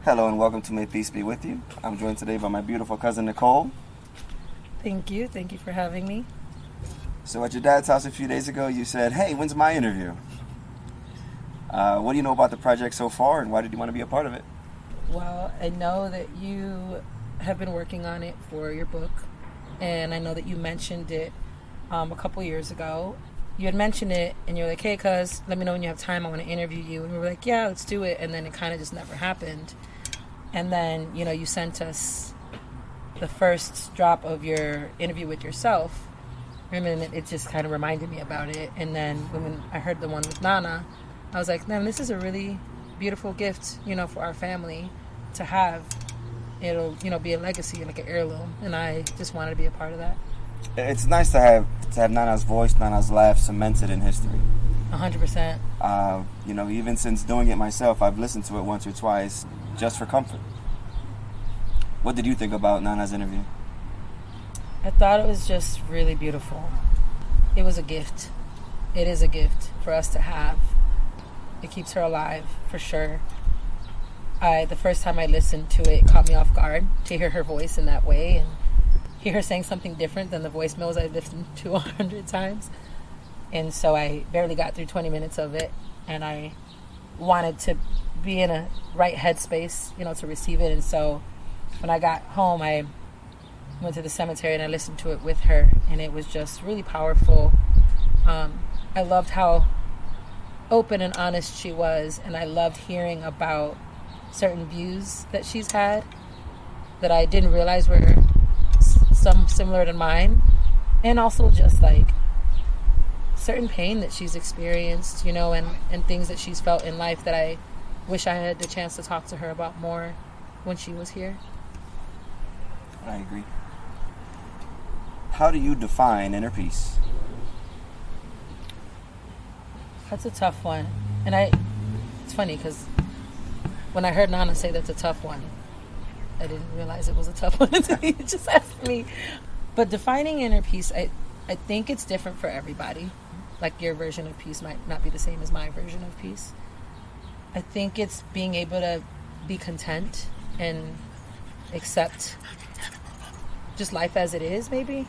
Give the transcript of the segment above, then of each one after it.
Hello and welcome to May Peace Be With You. I'm joined today by my beautiful cousin Nicole. Thank you. Thank you for having me. So at your dad's house a few days ago, you said, hey, when's my interview? What do you know about the project so far, and why did you want to be a part of it? Well, I know that you have been working on it for your book, and I know that you mentioned it a couple years ago. You had mentioned it, and you're like, hey, cuz, let me know when you have time. I want to interview you. And we were like, yeah, let's do it. And then it kind of just never happened. And then, you sent us the first drop of your interview with yourself. And then it just kind of reminded me about it. And then when I heard the one with Nana, I was like, man, this is a really beautiful gift, for our family to have. It'll, be a legacy, like an heirloom. And I just wanted to be a part of that. It's nice to have Nana's voice, Nana's laugh cemented in history. 100%. Even since doing it myself, I've listened to it once or twice just for comfort. What did you think about Nana's interview? I thought it was just really beautiful. It was a gift. It is a gift for us to have. It keeps her alive, for sure. The first time I listened to it caught me off guard to hear her voice in that way and hear her saying something different than the voicemails I've listened to 100 times. And so I barely got through 20 minutes of it, and I wanted to be in a right headspace, to receive it. And so when I got home, I went to the cemetery and I listened to it with her, and it was just really powerful. I loved how open and honest she was, and I loved hearing about certain views that she's had that I didn't realize were some similar to mine, and also just like certain pain that she's experienced, and things that she's felt in life that I wish I had the chance to talk to her about more when she was here. I agree. How do you define inner peace? That's a tough one. And it's funny because when I heard Nana say that's a tough one, I didn't realize it was a tough one until you just asked me. But defining inner peace, I think it's different for everybody. Like your version of peace might not be the same as my version of peace. I think it's being able to be content and accept just life as it is, maybe.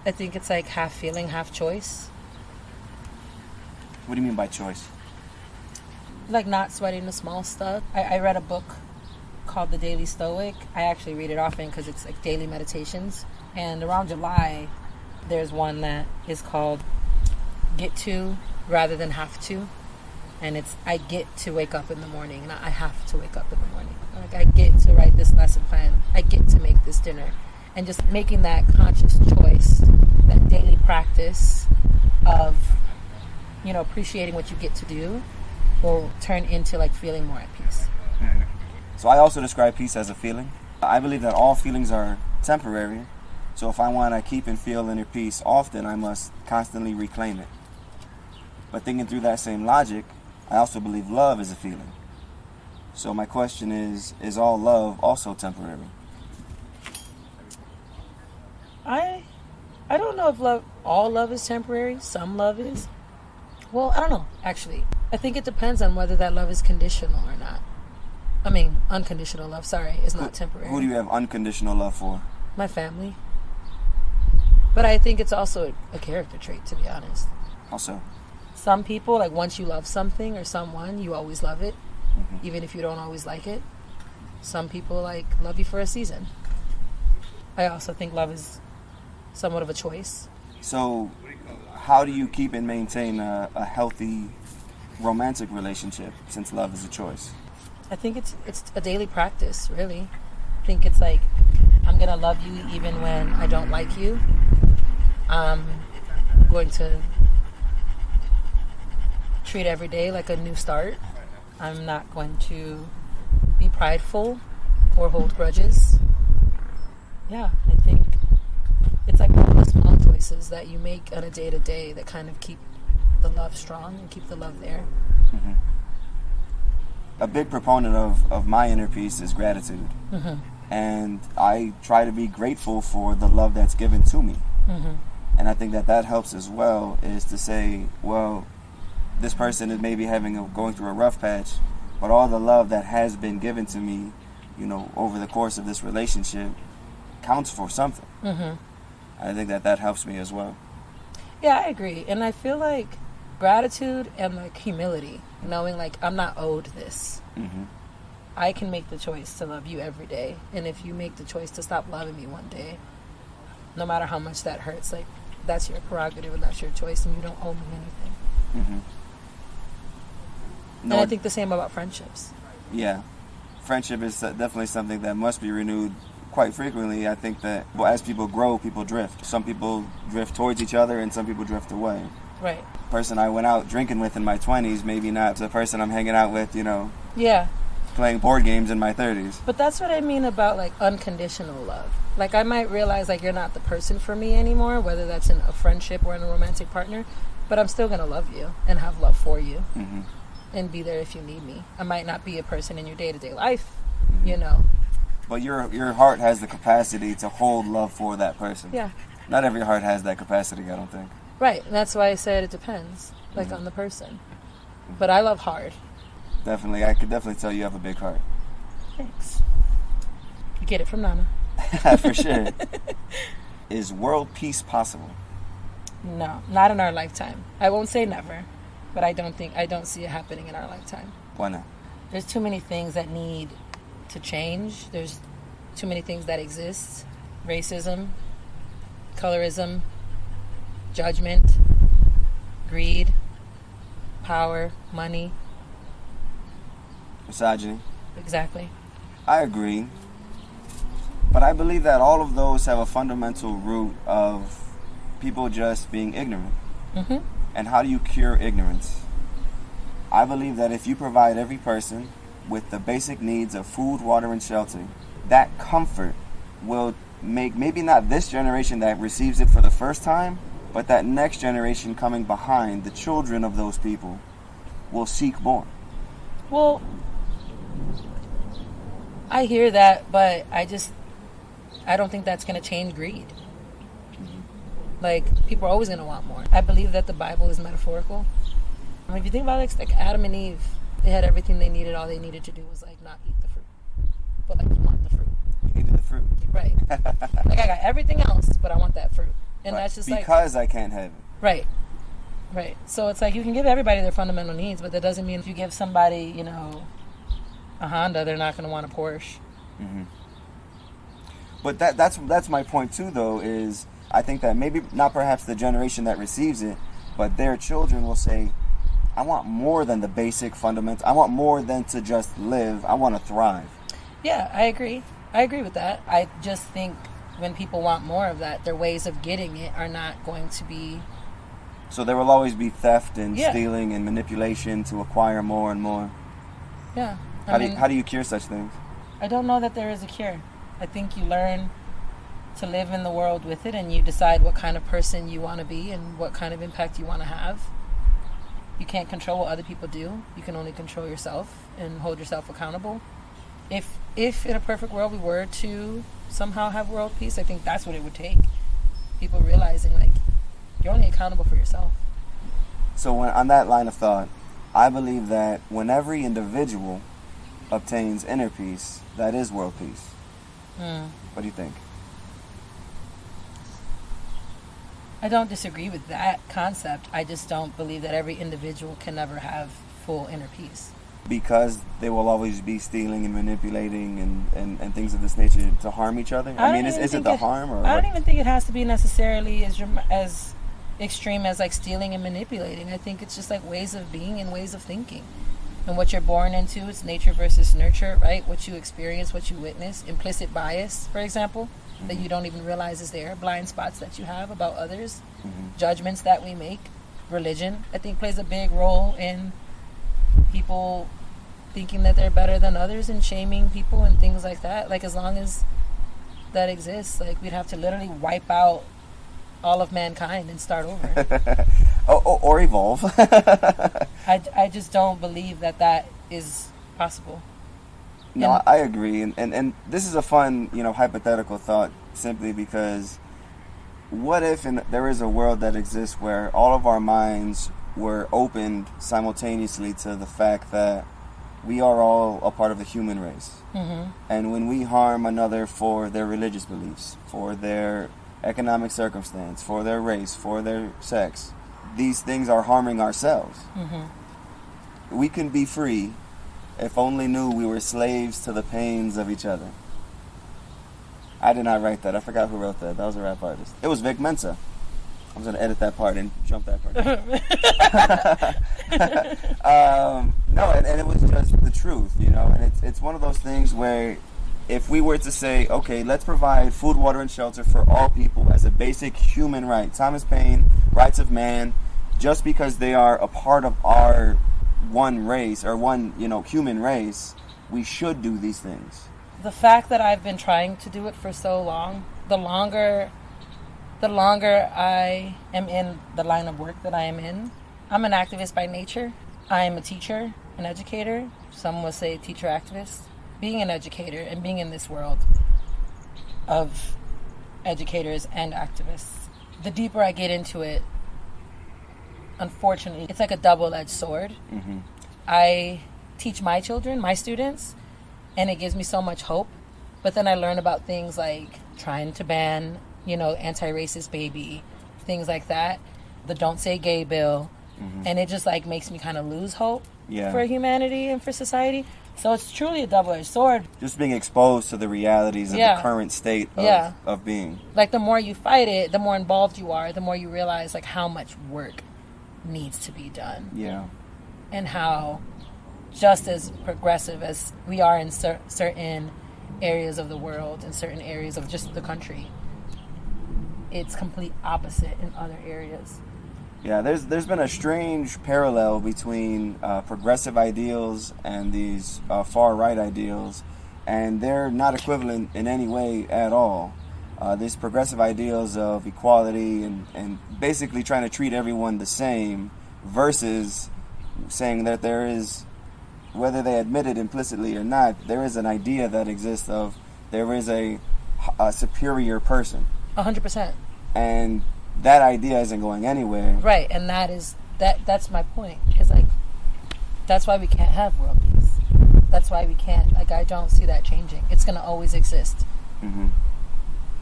I think it's like half feeling, half choice. What do you mean by choice? Like not sweating the small stuff. I read a book called The Daily Stoic. I actually read it often because it's like daily meditations. And around July, there's one that is called Get To Rather Than Have To. And it's I get to wake up in the morning, and I have to wake up in the morning. Like I get to write this lesson plan. I get to make this dinner. And just making that conscious choice, that daily practice of, appreciating what you get to do will turn into like feeling more at peace. Mm-hmm. So I also describe peace as a feeling. I believe that all feelings are temporary. So if I want to keep and feel inner peace often, I must constantly reclaim it. But thinking through that same logic, I also believe love is a feeling. So my question is all love also temporary? I don't know if all love is temporary. Some love is. Well, I don't know, actually. I think it depends on whether that love is conditional or not. I mean, unconditional love, is not temporary. Who do you have unconditional love for? My family. But I think it's also a character trait, to be honest. How so? Some people, like once you love something or someone, you always love it, even if you don't always like it. Some people love you for a season. I also think love is somewhat of a choice. So how do you keep and maintain a healthy romantic relationship since love is a choice? I think it's a daily practice, really. I think it's like, I'm going to love you even when I don't like you. I'm going to treat every day like a new start. I'm not going to be prideful or hold grudges. Yeah, I think it's like all the small choices that you make on a day-to-day that kind of keep the love strong and keep the love there. Mm-hmm. A big proponent of my inner peace is gratitude. Mm-hmm. And I try to be grateful for the love that's given to me. Mm-hmm. And I think that helps as well, is to say, well, this person is maybe going through a rough patch, but all the love that has been given to me, you know, over the course of this relationship counts for something. Mm-hmm. I think that helps me as well. Yeah, I agree. And I feel like gratitude and like humility, knowing like I'm not owed this. Mm-hmm. I can make the choice to love you every day. And if you make the choice to stop loving me one day, no matter how much that hurts, like that's your prerogative and that's your choice and you don't owe me anything. Mm-hmm. And I think the same about friendships. Yeah. Friendship is definitely something that must be renewed quite frequently. I think that as people grow, people drift. Some people drift towards each other and some people drift away. Right. The person I went out drinking with in my 20s, maybe not the person I'm hanging out with, you know, yeah, playing board games in my 30s. But that's what I mean about like unconditional love. Like I might realize like you're not the person for me anymore, whether that's in a friendship or in a romantic partner, but I'm still going to love you and have love for you. Mm-hmm. And be there if you need me. I might not be a person in your day-to-day life, Mm-hmm. you know. But your heart has the capacity to hold love for that person. Yeah. Not every heart has that capacity, I don't think. Right. And that's why I said it depends, like Mm-hmm. on the person. But I love hard. Definitely. I could definitely tell you have a big heart. Thanks. You get it from Nana. For sure. Is world peace possible? No, not in our lifetime. I won't say never, but I don't see it happening in our lifetime. Why not? There's too many things that need to change. There's too many things that exist. Racism, colorism, judgment, greed, power, money. Misogyny. Exactly. I agree. But I believe that all of those have a fundamental root of people just being ignorant. Mm-hmm. And how do you cure ignorance? I believe that if you provide every person with the basic needs of food, water, and shelter, that comfort will make maybe not this generation that receives it for the first time, but that next generation coming behind, the children of those people, will seek more. Well, I hear that, but I don't think that's going to change greed. Like, people are always going to want more. I believe that the Bible is metaphorical. I mean, if you think about it, like Adam and Eve, they had everything they needed. All they needed to do was, like, not eat the fruit. But, like, want the fruit. You needed the fruit. Right. Like, I got everything else, but I want that fruit. And Right. that's just because I can't have it. Right. Right. So it's like you can give everybody their fundamental needs, but that doesn't mean if you give somebody, you know, a Honda, they're not going to want a Porsche. Mm-hmm. But that's my point too, though, is I think that maybe not perhaps the generation that receives it, but their children will say, I want more than the basic fundamentals. I want more than to just live. I want to thrive. Yeah, I agree. I agree with that. I just think when people want more of that, their ways of getting it are not going to be... So there will always be theft and Yeah. stealing and manipulation to acquire more and more. Yeah. How do you cure such things? I don't know that there is a cure. I think you learn to live in the world with it and you decide what kind of person you want to be and what kind of impact you want to have. You can't control what other people do. You can only control yourself and hold yourself accountable. If in a perfect world we were to somehow have world peace, I think that's what it would take. People realizing, like, you're only accountable for yourself. So on that line of thought, I believe that when every individual obtains inner peace, that is world peace. What do you think? I don't disagree with that concept. I just don't believe that every individual can never have full inner peace. Because they will always be stealing and manipulating and things of this nature to harm each other? I mean, is it the harm? Or I don't even think it has to be necessarily as extreme as like stealing and manipulating. I think it's just like ways of being and ways of thinking. And what you're born into, it's nature versus nurture, right? What you experience, what you witness. Implicit bias, for example, that you don't even realize is there. Blind spots that you have about others. Judgments that we make. Religion, I think, plays a big role in people thinking that they're better than others and shaming people and things like that. Like, as long as that exists, like, we'd have to literally wipe out all of mankind and start over. or evolve. I just don't believe that is possible. No, And- I agree. And this is a fun, hypothetical thought, simply because what if there is a world that exists where all of our minds were opened simultaneously to the fact that we are all a part of the human race. And when we harm another for their religious beliefs, for their economic circumstance, for their race, for their sex, these things are harming ourselves. We can be free if only knew we were slaves to the pains of each other. I did not write that. I forgot who wrote that. That was a rap artist. It was Vic Mensa. I'm going to edit that part and jump that part. No, and it was just the truth, you know. And it's one of those things where if we were to say, okay, let's provide food, water, and shelter for all people as a basic human right, Thomas Paine, rights of man, just because they are a part of our one race or one, you know, human race, we should do these things. The fact that I've been trying to do it for so long, the longer I am in the line of work that I am in. I'm an activist by nature. I am a teacher, an educator. Some will say teacher activist. Being an educator and being in this world of educators and activists, the deeper I get into it, unfortunately, it's like a double-edged sword. I teach my children, my students, and it gives me so much hope. But then I learn about things like trying to ban, you know, anti-racist baby, things like that, the don't say gay bill, and it just like makes me kind of lose hope for humanity and for society. So it's truly a double-edged sword. Just being exposed to the realities of the current state of being. Like the more you fight it, the more involved you are, the more you realize like how much work needs to be done. Yeah. And how just as progressive as we are in certain areas of the world and certain areas of just the country, it's complete opposite in other areas. Yeah, there's been a strange parallel between progressive ideals and these far-right ideals, and they're not equivalent in any way at all. These progressive ideals of equality and basically trying to treat everyone the same versus saying that there is, whether they admit it implicitly or not, there is an idea that exists of there is a superior person. 100%. And that idea isn't going anywhere. Right, and that's my point. It's like, that's why we can't have world peace. That's why we can't, like, I don't see that changing. It's going to always exist.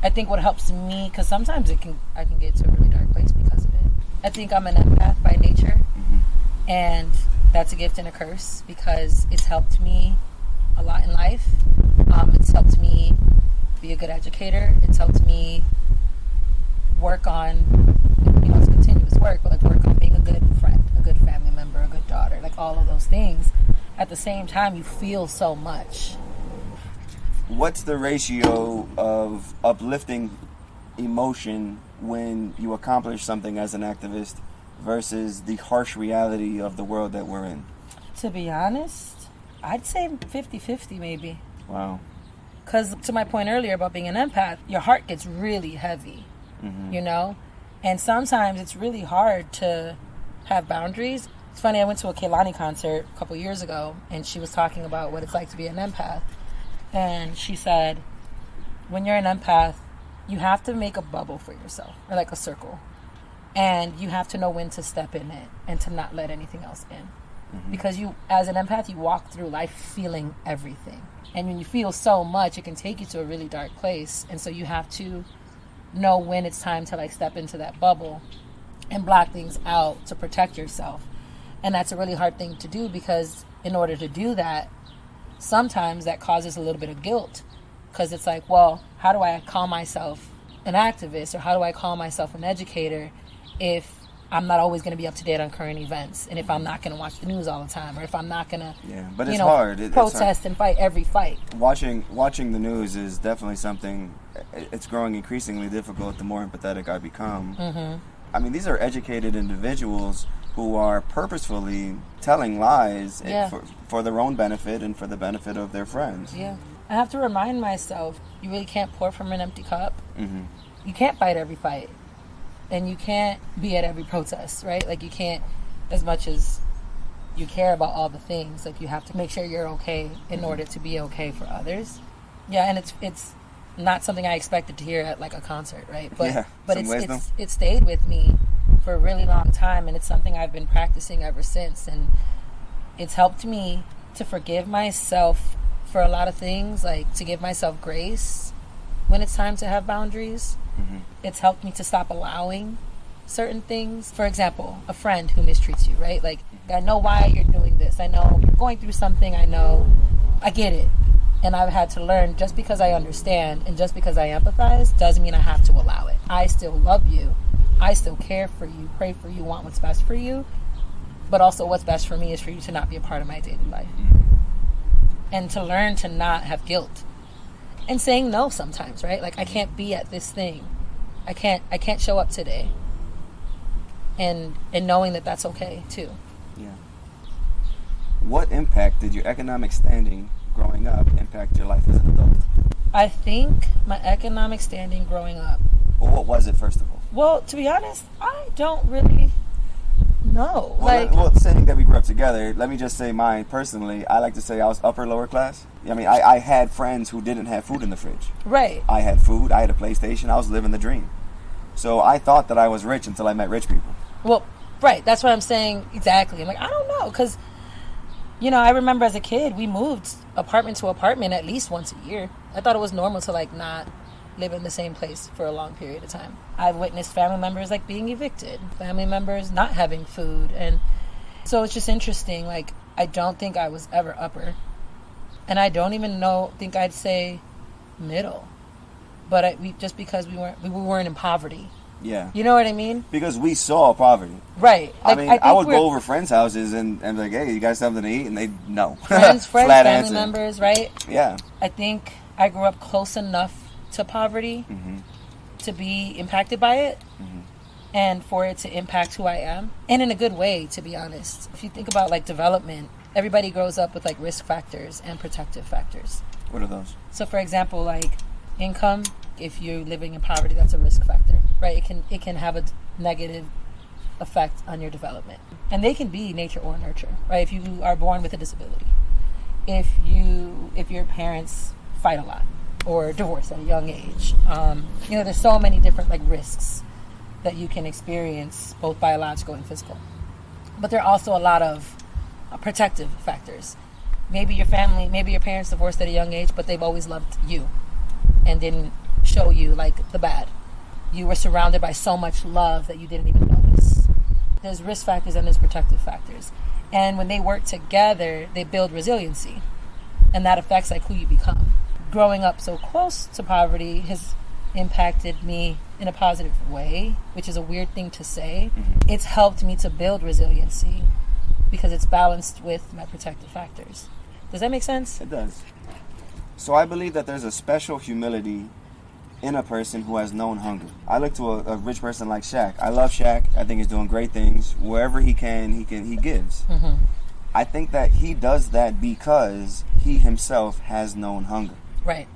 I think what helps me, because sometimes I can get to a really dark place because of it. I think I'm an empath by nature, and that's a gift and a curse because it's helped me a lot in life. It's helped me be a good educator. It's helped me work on, you know, it's continuous work, but like work on being a good friend, a good family member, a good daughter, like all of those things. At the same time, you feel so much. What's the ratio of uplifting emotion when you accomplish something as an activist versus the harsh reality of the world that we're in? To be honest, I'd say 50-50 maybe. Wow. Because to my point earlier about being an empath, your heart gets really heavy. You know, and sometimes it's really hard to have boundaries. It's funny, I went to a Kehlani concert a couple years ago, and she was talking about what it's like to be an empath, and she said, when you're an empath, you have to make a bubble for yourself, or like a circle, and you have to know when to step in it and to not let anything else in, because you, as an empath, you walk through life feeling everything, and when you feel so much, it can take you to a really dark place, and so you have to know when it's time to like step into that bubble and block things out to protect yourself. And that's a really hard thing to do because in order to do that, sometimes that causes a little bit of guilt because it's like, well, how do I call myself an activist or how do I call myself an educator if I'm not always going to be up to date on current events, and if I'm not going to watch the news all the time, or if I'm not going to, but it's hard. Protest and fight every fight. Watching the news is definitely something. It's growing increasingly difficult the more empathetic I become. I mean, these are educated individuals who are purposefully telling lies for their own benefit and for the benefit of their friends. Yeah, I have to remind myself, you really can't pour from an empty cup. You can't fight every fight. And you can't be at every protest, right? Like, you can't, as much as you care about all the things, like, you have to make sure you're okay in order to be okay for others. Yeah, and it's not something I expected to hear at, like, a concert, right? But it stayed with me for a really long time, and it's something I've been practicing ever since. And it's helped me to forgive myself for a lot of things, like to give myself grace when it's time to have boundaries. It's helped me to stop allowing certain things. For example, a friend who mistreats you, right? Like, I know why you're doing this. I know you're going through something. I get it. And I've had to learn, just because I understand and just because I empathize doesn't mean I have to allow it. I still love you. I still care for you, pray for you, want what's best for you. But also what's best for me is for you to not be a part of my daily life. And to learn to not have guilt. And saying no sometimes, right? Like, I can't be at this thing. I can't show up today. And knowing that that's okay too. Yeah. What impact did your economic standing growing up impact your life as an adult? I think my economic standing growing up. Well, what was it, first of all? Well, to be honest, I don't really know. Well, saying that we grew up together, let me just say mine personally. I like to say I was upper, lower class. I mean, I had friends who didn't have food in the fridge. Right. I had food. I had a PlayStation. I was living the dream. So I thought that I was rich until I met rich people. Well, right. That's what I'm saying exactly. I'm like, I don't know. Because, I remember as a kid, we moved apartment to apartment at least once a year. I thought it was normal to, like, not live in the same place for a long period of time. I've witnessed family members, like, being evicted. Family members not having food. And so it's just interesting. Like, I don't think I was ever upper. And I don't even think I'd say middle. But just because we weren't in poverty. Yeah. You know what I mean? Because we saw poverty. Right. Like, I would go over friends' houses and be like, hey, you guys have something to eat? And they, no. Friends, Flat family answer. members, right? Yeah. I think I grew up close enough to poverty to be impacted by it and for it to impact who I am. And in a good way, to be honest. If you think about, like, development, everybody grows up with, like, risk factors and protective factors. What are those? So, for example, like, income, if you're living in poverty, that's a risk factor, right? It can have a negative effect on your development. And they can be nature or nurture, right? If you are born with a disability, if your parents fight a lot or divorce at a young age, there's so many different, like, risks that you can experience, both biological and physical. But there are also a lot of protective factors. Maybe your parents divorced at a young age, but they've always loved you and didn't show you, like, the bad. You were surrounded by so much love that you didn't even notice. There's risk factors and there's protective factors. And when they work together, they build resiliency. And that affects, like, who you become. Growing up so close to poverty has impacted me in a positive way, which is a weird thing to say. It's helped me to build resiliency because it's balanced with my protective factors. Does that make sense? It does. So I believe that there's a special humility in a person who has known hunger. I look to a rich person like Shaq. I love Shaq. I think he's doing great things. Wherever he gives. I think that he does that because he himself has known hunger. Right.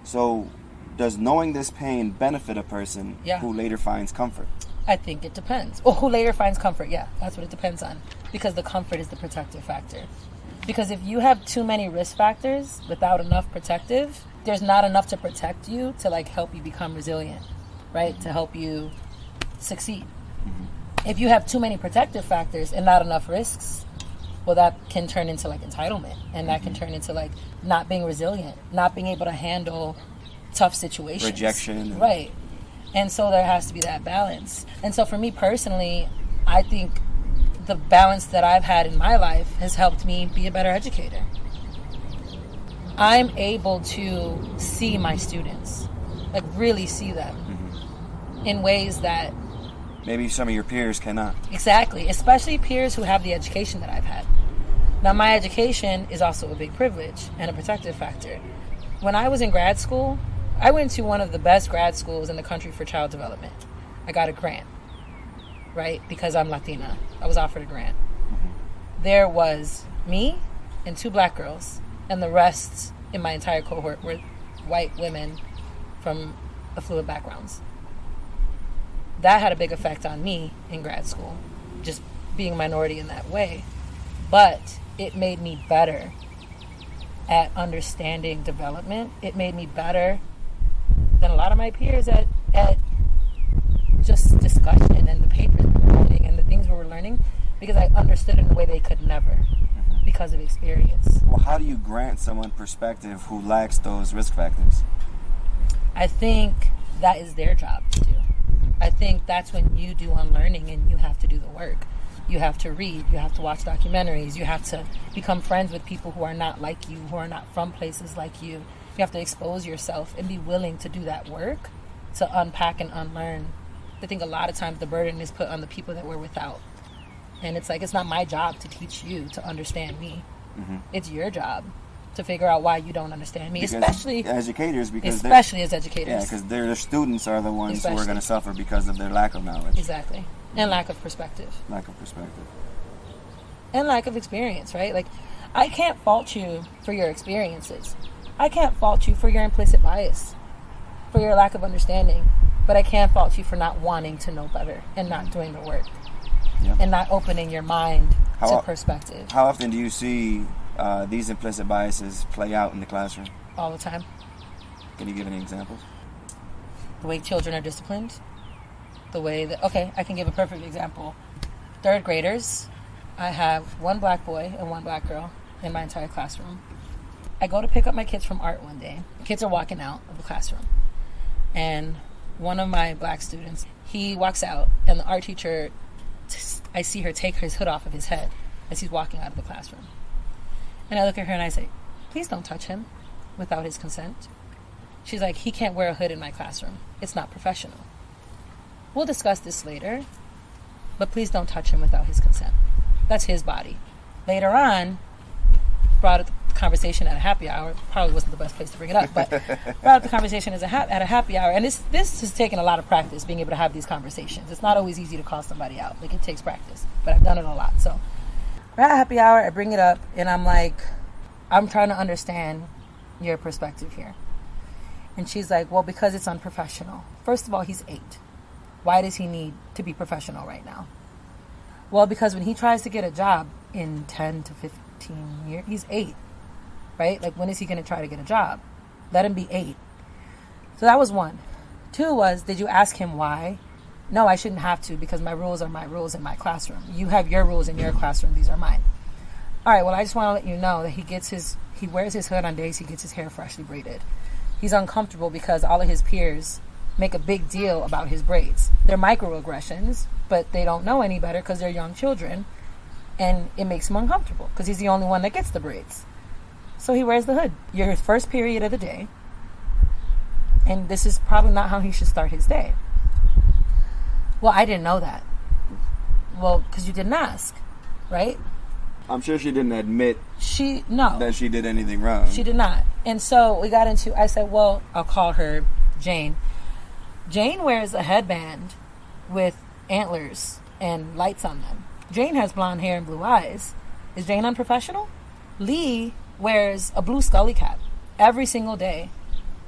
So does knowing this pain benefit a person who later finds comfort? I think it depends. Or who later finds comfort, yeah. That's what it depends on. Because the comfort is the protective factor. Because if you have too many risk factors without enough protective, there's not enough to protect you to, like, help you become resilient, right? To help you succeed. If you have too many protective factors and not enough risks, well, that can turn into, like, entitlement. And that can turn into, like, not being resilient, not being able to handle tough situations. Rejection. Right. And so there has to be that balance. And so for me personally, I think the balance that I've had in my life has helped me be a better educator. I'm able to see my students, like, really see them in ways that maybe some of your peers cannot. Exactly, especially peers who have the education that I've had. Now, my education is also a big privilege and a protective factor. When I was in grad school, I went to one of the best grad schools in the country for child development. I got a grant, right? Because I'm Latina. I was offered a grant. There was me and 2 black girls, and the rest in my entire cohort were white women from affluent backgrounds. That had a big effect on me in grad school, just being a minority in that way. But it made me better at understanding development. It made me better than a lot of my peers at just discussion and the papers we were reading and the things we were learning, because I understood in a way they could never, because because of experience. Well, how do you grant someone perspective who lacks those risk factors? I think that is their job to do. I think that's when you do unlearning and you have to do the work. You have to read, you have to watch documentaries, you have to become friends with people who are not like you, who are not from places like you. You have to expose yourself and be willing to do that work to unpack and unlearn. I think a lot of times the burden is put on the people that we're without. And it's like, it's not my job to teach you to understand me. Mm-hmm. It's your job to figure out why you don't understand me, because especially educators. Because especially as educators. Yeah, because their students are the ones who are going to suffer because of their lack of knowledge. Exactly. And lack of perspective. Lack of perspective. And lack of experience, right? Like, I can't fault you for your experiences. I can't fault you for your implicit bias, for your lack of understanding. But I can fault you for not wanting to know better and not doing the work. Yeah. And not opening your mind to perspective. How often do you see these implicit biases play out in the classroom? All the time. Can you give any examples? The way children are disciplined. The way that, okay, I can give a perfect example. 3rd graders, I have one black boy and one black girl in my entire classroom. I go to pick up my kids from art one day. The kids are walking out of the classroom. And one of my black students, he walks out, and the art teacher, I see her take his hood off of his head as he's walking out of the classroom. And I look at her and I say, please don't touch him without his consent. She's like, he can't wear a hood in my classroom. It's not professional. We'll discuss this later, but please don't touch him without his consent. That's his body. Later on, brought up the conversation at a happy hour. Probably wasn't the best place to bring it up, but brought up the conversation at a happy hour. And this has taken a lot of practice, being able to have these conversations. It's not always easy to call somebody out. Like, it takes practice, but I've done it a lot. So we're at a happy hour, I bring it up, and I'm like, I'm trying to understand your perspective here. And she's like, well, because it's unprofessional. First of all, he's 8. Why does he need to be professional right now? Well, because when he tries to get a job in 10 to 15 years, he's 8, right? Like, when is he going to try to get a job? Let him be 8. So that was 1. 2 was, did you ask him why? No, I shouldn't have to, because my rules are my rules in my classroom. You have your rules in your classroom. These are mine. All right, well, I just want to let you know that he wears his hood on days he gets his hair freshly braided. He's uncomfortable because all of his peers make a big deal about his braids. They're microaggressions, but they don't know any better because they're young children, and it makes him uncomfortable because he's the only one that gets the braids. So he wears the hood. You're his first period of the day, and this is probably not how he should start his day. Well, I didn't know that. Well, because you didn't ask, right? I'm sure she didn't admit No. that she did anything wrong. She did not. And so we got into, I said, well, I'll call her Jane. Jane wears a headband with antlers and lights on them. Jane has blonde hair and blue eyes. Is Jane unprofessional? Lee wears a blue Scully cap every single day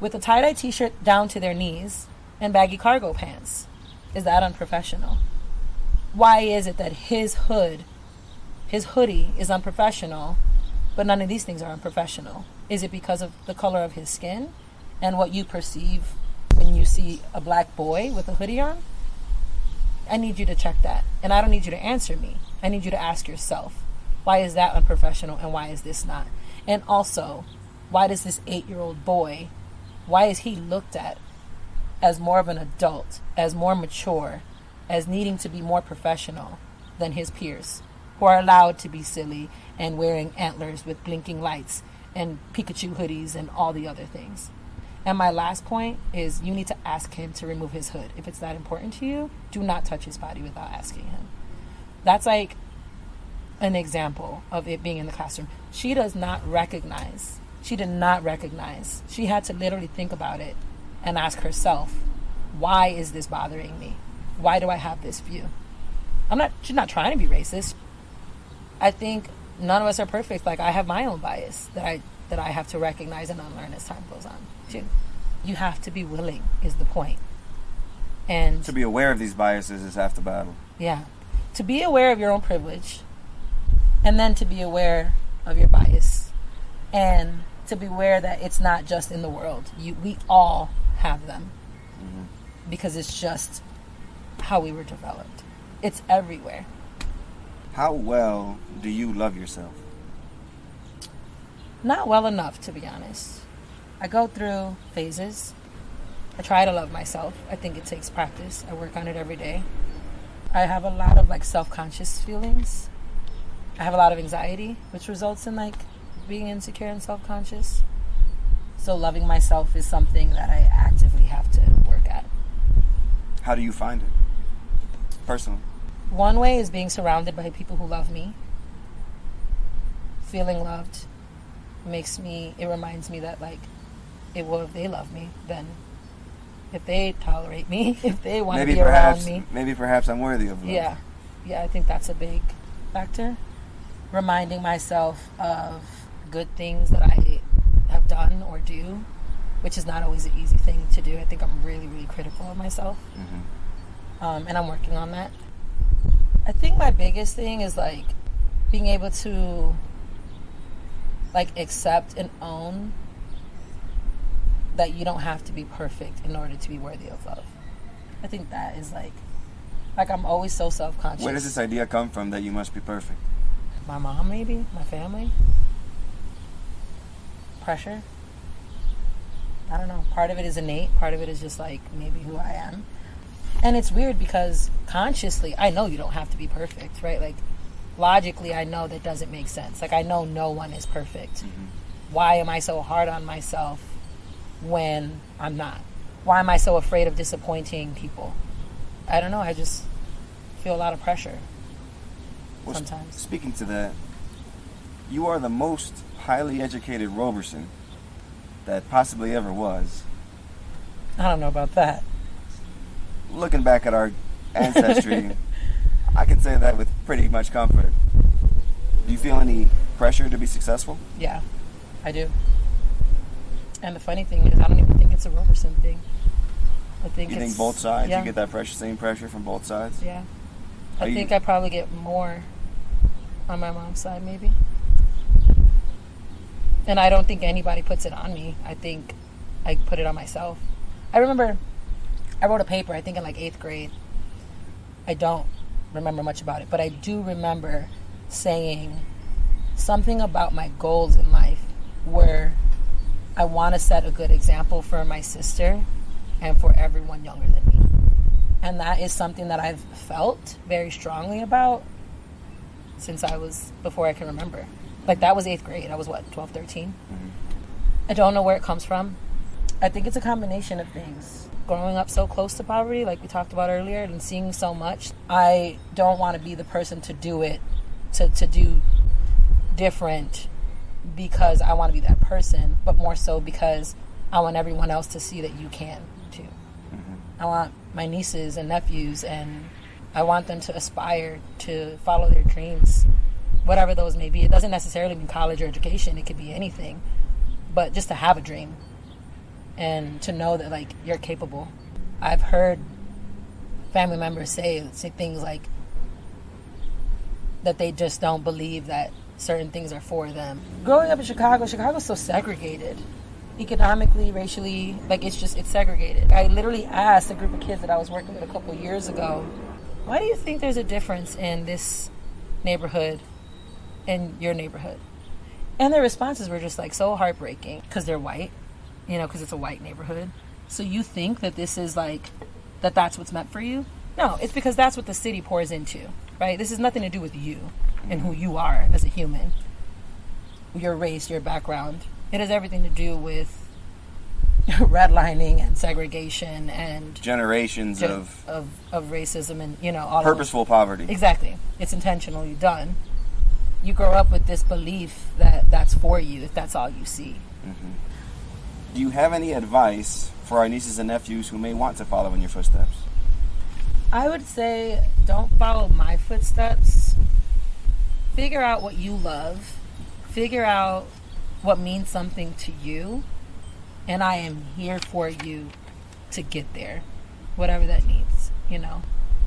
with a tie-dye t-shirt down to their knees and baggy cargo pants. Is that unprofessional? Why is it that his hoodie is unprofessional, but none of these things are unprofessional? Is it because of the color of his skin and what you perceive when you see a black boy with a hoodie on? I need you to check that. And I don't need you to answer me. I need you to ask yourself, why is that unprofessional and why is this not? And also, why does this 8-year-old boy, why is he looked at as more of an adult, as more mature, as needing to be more professional than his peers, who are allowed to be silly and wearing antlers with blinking lights and Pikachu hoodies and all the other things? And my last point is, you need to ask him to remove his hood. If it's that important to you, do not touch his body without asking him. That's like an example of it being in the classroom. She did not recognize. She had to literally think about it and ask herself, why is this bothering me? Why do I have this view? She's not trying to be racist. I think none of us are perfect. Like, I have my own bias that I have to recognize and unlearn as time goes on too. You have to be willing is the point. And to be aware of these biases is half the battle. Yeah. To be aware of your own privilege, and then to be aware of your bias, and to be aware that it's not just in the world. We all have them. Mm-hmm. Because it's just how we were developed. It's everywhere. How well do you love yourself? Not well enough, to be honest. I go through phases. I try to love myself. I think it takes practice. I work on it every day. I have a lot of like self-conscious feelings. I have a lot of anxiety, which results in like being insecure and self-conscious. So loving myself is something that I actively have to work at. How do you find it? Personally. One way is being surrounded by people who love me. Feeling loved it reminds me that like, if they love me, then if they tolerate me, if they want to be around me. Maybe perhaps I'm worthy of love. Yeah, I think that's a big factor. Reminding myself of good things that I have done or do, which is not always an easy thing to do. I think I'm really, really critical of myself. Mm-hmm. And I'm working on that. I think my biggest thing is like being able to like accept and own that you don't have to be perfect in order to be worthy of love. I think that is like I'm always so self-conscious. Where does this idea come from that you must be perfect? My mom, maybe, my family. Pressure. I don't know. Part of it is innate. Part of it is just like maybe who I am. And it's weird because consciously, I know you don't have to be perfect, right? Like logically, I know that doesn't make sense. Like I know no one is perfect. Mm-hmm. Why am I so hard on myself when I'm not? Why am I so afraid of disappointing people? I don't know. I just feel a lot of pressure sometimes. Speaking to that, you are the most highly educated Roberson that possibly ever was. I don't know about that. Looking back at our ancestry, I can say that with pretty much comfort. Do you feel any pressure to be successful? Yeah, I do. And the funny thing is, I don't even think it's a Roberson thing. I think you think both sides? Yeah. You get that pressure, same pressure from both sides? Yeah. I think I probably get more on my mom's side, maybe. And I don't think anybody puts it on me. I think I put it on myself. I remember I wrote a paper, I think in like 8th grade. I don't remember much about it, but I do remember saying something about my goals in life where I want to set a good example for my sister and for everyone younger than me. And that is something that I've felt very strongly about since before I can remember. Like that was 8th grade. I was 12, 13? Mm-hmm. I don't know where it comes from. I think it's a combination of things. Growing up so close to poverty, like we talked about earlier, and seeing so much, I don't want to be the person to do it, to do different because I want to be that person, but more so because I want everyone else to see that you can too. Mm-hmm. I want my nieces and nephews, and I want them to aspire to follow their dreams, whatever those may be. It doesn't necessarily mean college or education. It could be anything, but just to have a dream and to know that like you're capable. I've heard family members say things like that they just don't believe that certain things are for them. Growing up in Chicago's so segregated. Economically, racially, like it's segregated. I literally asked a group of kids that I was working with a couple of years ago, why do you think there's a difference in this neighborhood and your neighborhood? And their responses were just like so heartbreaking because they're white, because it's a white neighborhood. So you think that this is like, that's what's meant for you? No, it's because that's what the city pours into, right? This has nothing to do with you and who you are as a human, your race, your background. It has everything to do with redlining and segregation and generations of racism and all purposeful poverty. Exactly. It's intentionally done. You grow up with this belief that that's for you if that's all you see. Mm-hmm. Do you have any advice for our nieces and nephews who may want to follow in your footsteps? I would say don't follow my footsteps. Figure out what you love. Figure out what means something to you, and I am here for you to get there, whatever that needs.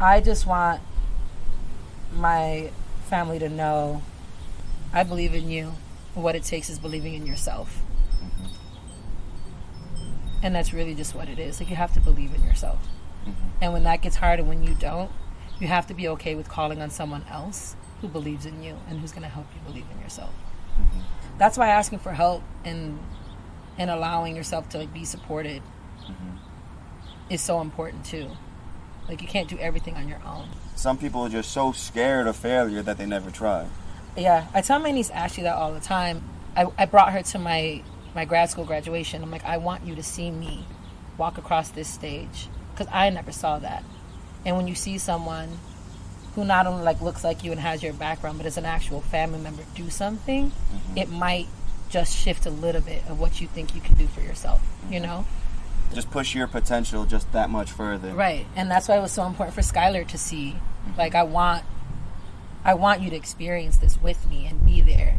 I just want my family to know I believe in you. What it takes is believing in yourself. Mm-hmm. And that's really just what it is. Like, you have to believe in yourself. Mm-hmm. And when that gets hard and when you don't, you have to be okay with calling on someone else who believes in you and who's going to help you believe in yourself. Mm-hmm. that's why asking for help and allowing yourself to like be supported is so important too. Like, you can't do everything on your own. Some people are just so scared of failure that they never try. Yeah, I tell my niece Ashley that all the time. I brought her to my grad school graduation. I'm like, I want you to see me walk across this stage, because I never saw that. And when you see someone who not only like looks like you and has your background, but is an actual family member do something, it might just shift a little bit of what you think you can do for yourself, you know? Just push your potential just that much further. Right. And that's why it was so important for Skylar to see, like, I want you to experience this with me and be there.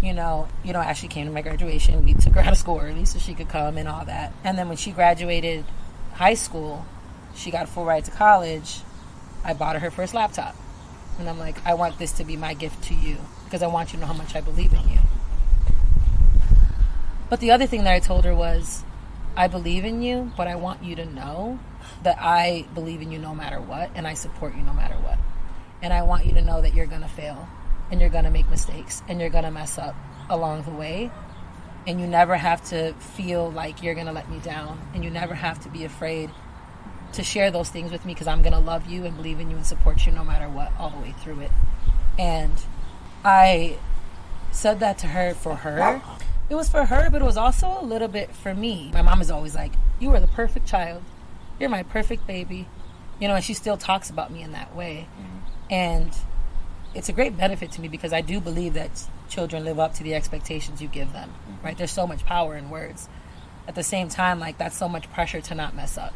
You know, Ashley came to my graduation. We took her out of school early so she could come and all that. And then when she graduated high school, she got a full ride to college. I bought her first laptop. And I'm like, I want this to be my gift to you, because I want you to know how much I believe in you. But the other thing that I told her was, I believe in you, but I want you to know that I believe in you no matter what, and I support you no matter what. And I want you to know that you're going to fail, and you're going to make mistakes, and you're going to mess up along the way. And you never have to feel like you're going to let me down, and you never have to be afraid to share those things with me, because I'm going to love you and believe in you and support you no matter what, all the way through it. And I said that to her for her. It was for her, but it was also a little bit for me. My mom is always like, you are the perfect child. You're my perfect baby. You know, and she still talks about me in that way. And it's a great benefit to me, because I do believe that children live up to the expectations you give them, right? There's so much power in words. At the same time, like, that's so much pressure to not mess up.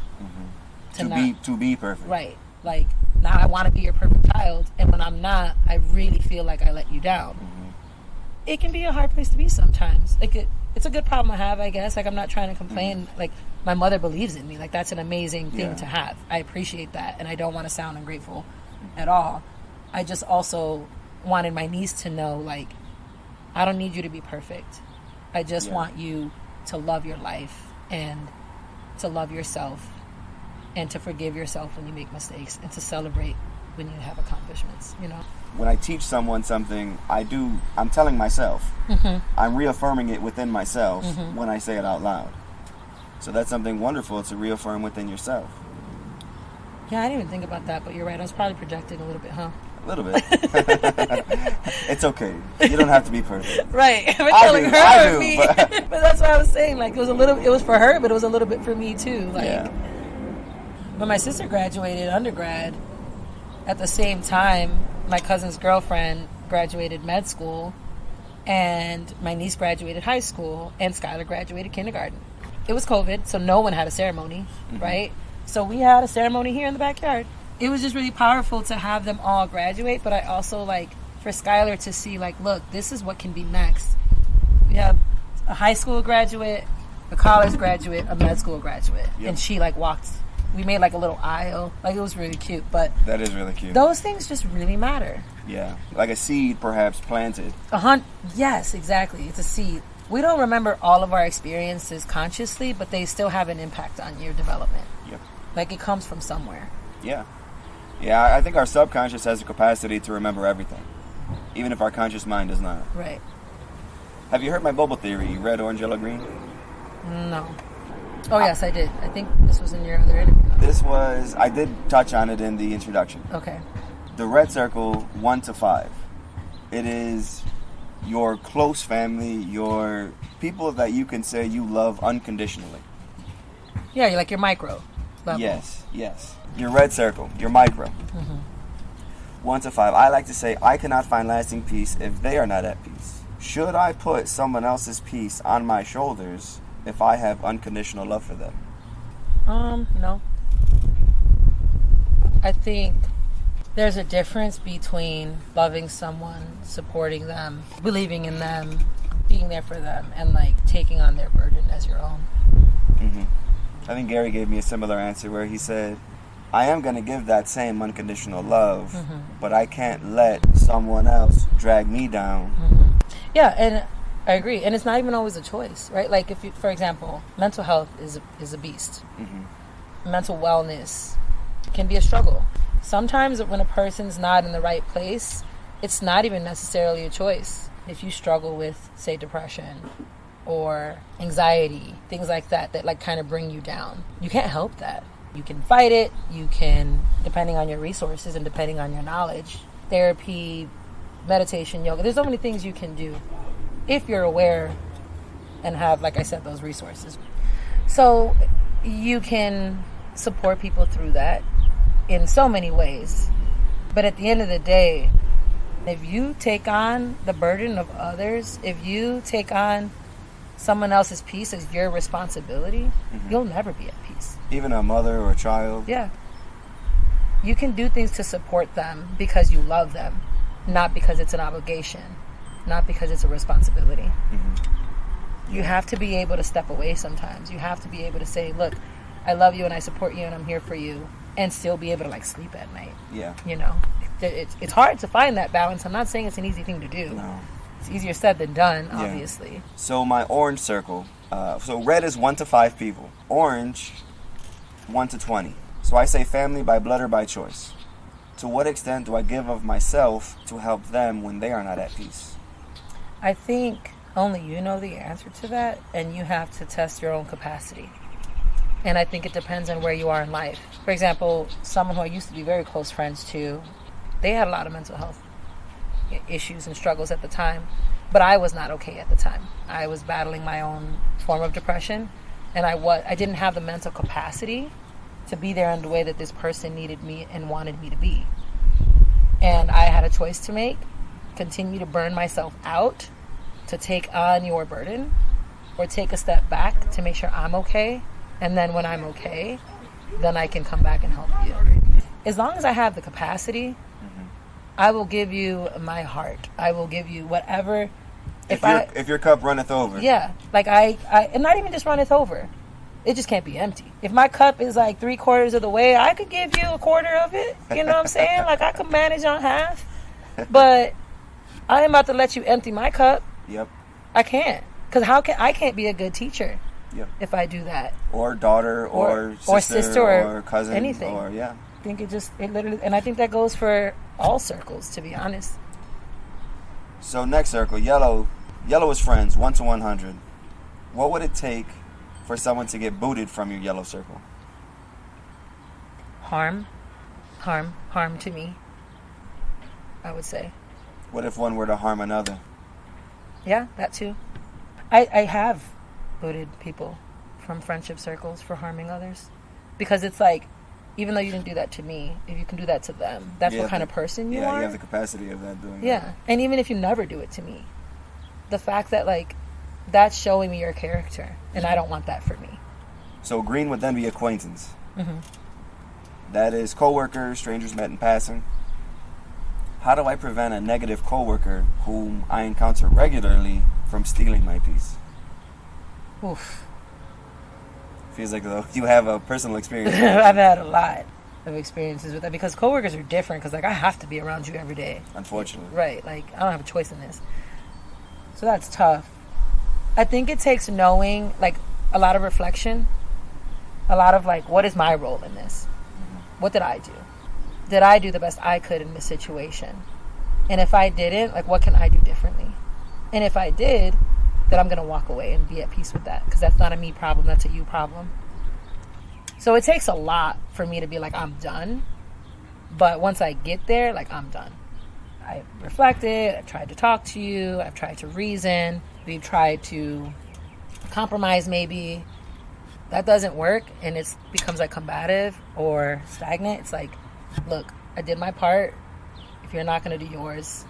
To be perfect. Right. Like, now I want to be your perfect child, and when I'm not, I really feel like I let you down. It can be a hard place to be sometimes. Like, it's a good problem to have, I guess. Like, I'm not trying to complain. Like, my mother believes in me. Like, that's an amazing thing to have. I appreciate that, and I don't want to sound ungrateful at all. I just also wanted my niece to know, like, I don't need you to be perfect. I just want you to love your life and to love yourself and to forgive yourself when you make mistakes and to celebrate when you have accomplishments, you know? When I teach someone something, I'm telling myself. I'm reaffirming it within myself when I say it out loud. So that's something wonderful to reaffirm within yourself. Yeah, I didn't even think about that, but you're right. I was probably projecting a little bit, huh? A little bit. It's okay. You don't have to be perfect. Right. I'm telling her or me. But that's what I was saying. Like, it was for her, but it was a little bit for me too. Like, when my sister graduated undergrad, at the same time, my cousin's girlfriend graduated med school, and my niece graduated high school, and Skylar graduated kindergarten. It was COVID, so no one had a ceremony, right? So we had a ceremony here in the backyard. It was just really powerful to have them all graduate, but I also, like, for Skylar to see, like, look, this is what can be next. We have a high school graduate, a college graduate, a med school graduate. And she, like, walked. We made, like, a little aisle. Like, it was really cute, but... That is really cute. Those things just really matter. Yeah. Like a seed, perhaps, planted. Yes, exactly. It's a seed. We don't remember all of our experiences consciously, but they still have an impact on your development. Yep. Like, it comes from somewhere. Yeah. Yeah, I think our subconscious has the capacity to remember everything, even if our conscious mind does not. Right. Have you heard my bubble theory, red, orange, yellow, green? No. Oh, yes, I did. I think this was in your other interview. I did touch on it in the introduction. Okay. The red circle, 1 to 5. It is your close family, your people that you can say you love unconditionally. Yeah, you're like your micro level. Yes. Your red circle, your micro. 1 to 5. I like to say, I cannot find lasting peace if they are not at peace. Should I put someone else's peace on my shoulders if I have unconditional love for them? No. I think there's a difference between loving someone, supporting them, believing in them, being there for them, and, like, taking on their burden as your own. I think Gary gave me a similar answer where he said, I am going to give that same unconditional love, but I can't let someone else drag me down. Yeah, and I agree. And it's not even always a choice, right? Like, if you, for example, mental health is a beast. Mental wellness can be a struggle. Sometimes when a person's not in the right place, it's not even necessarily a choice. if you struggle with, say, depression or anxiety, things like that like kind of bring you down, you can't help that. You can fight it. You can, depending on your resources and depending on your knowledge, therapy, meditation, yoga. There's so many things you can do if you're aware and have, like I said, those resources. So you can support people through that in so many ways. But at the end of the day, if you take on the burden of others, if you take on someone else's peace as your responsibility, you'll never be at peace. Even a mother or a child? Yeah. You can do things to support them because you love them, not because it's an obligation, not because it's a responsibility. You have to be able to step away sometimes. You have to be able to say, look, I love you and I support you and I'm here for you, and still be able to like sleep at night. Yeah. You know, it's hard to find that balance. I'm not saying it's an easy thing to do. No. It's easier said than done, obviously. Yeah. So my orange circle, so red is 1 to 5 people. Orange, 1 to 20. So I say family by blood or by choice. To what extent do I give of myself to help them when they are not at peace? I think only you know the answer to that, and you have to test your own capacity. And I think it depends on where you are in life. For example, someone who I used to be very close friends to, they had a lot of mental health issues and struggles at the time, but I was not okay at the time. I was battling my own form of depression, and I didn't have the mental capacity to be there in the way that this person needed me and wanted me to be. And I had a choice to make: continue to burn myself out to take on your burden, or take a step back to make sure I'm okay, and then when I'm okay, then I can come back and help you. As long as I have the capacity, I will give you my heart. I will give you whatever. If your cup runneth over. Yeah. Like and not even just runneth over. It just can't be empty. If my cup is like 3/4 of the way, I could give you 1/4 of it. You know what I'm saying? Like I could manage on half. But I am about to let you empty my cup. Yep. I can't. Because I can't be a good teacher. Yep. If I do that. Or daughter or sister or cousin anything. or yeah. I think it literally, and I think that goes for all circles, to be honest. So next circle, yellow. Yellow is friends, 1 to 100. What would it take for someone to get booted from your yellow circle? Harm to me, I would say. What if one were to harm another? Yeah, that too. I have booted people from friendship circles for harming others, because it's like, even though you didn't do that to me, if you can do that to them, that's what kind of person you are. Yeah, you have the capacity of that doing that. Yeah, and even if you never do it to me, the fact that like that's showing me your character, and I don't want that for me. So green would then be acquaintance. That is coworkers, strangers met in passing. How do I prevent a negative coworker whom I encounter regularly from stealing my peace? Oof. Feels like though you have a personal experience. I've had a lot of experiences with that, because coworkers are different, because like I have to be around you every day. Unfortunately. Right, like I don't have a choice in this. So that's tough. I think it takes knowing, like, a lot of reflection, a lot of like, what is my role in this? What did I do? Did I do the best I could in this situation? And if I didn't, like, what can I do differently? And if I did, then I'm going to walk away and be at peace with that, because that's not a me problem, that's a you problem. So it takes a lot for me to be like, I'm done. But once I get there, like, I'm done. I've reflected, I've tried to talk to you, I've tried to reason, we've tried to compromise maybe. That doesn't work, and it becomes like combative or stagnant. It's like, look, I did my part. If you're not going to do yours,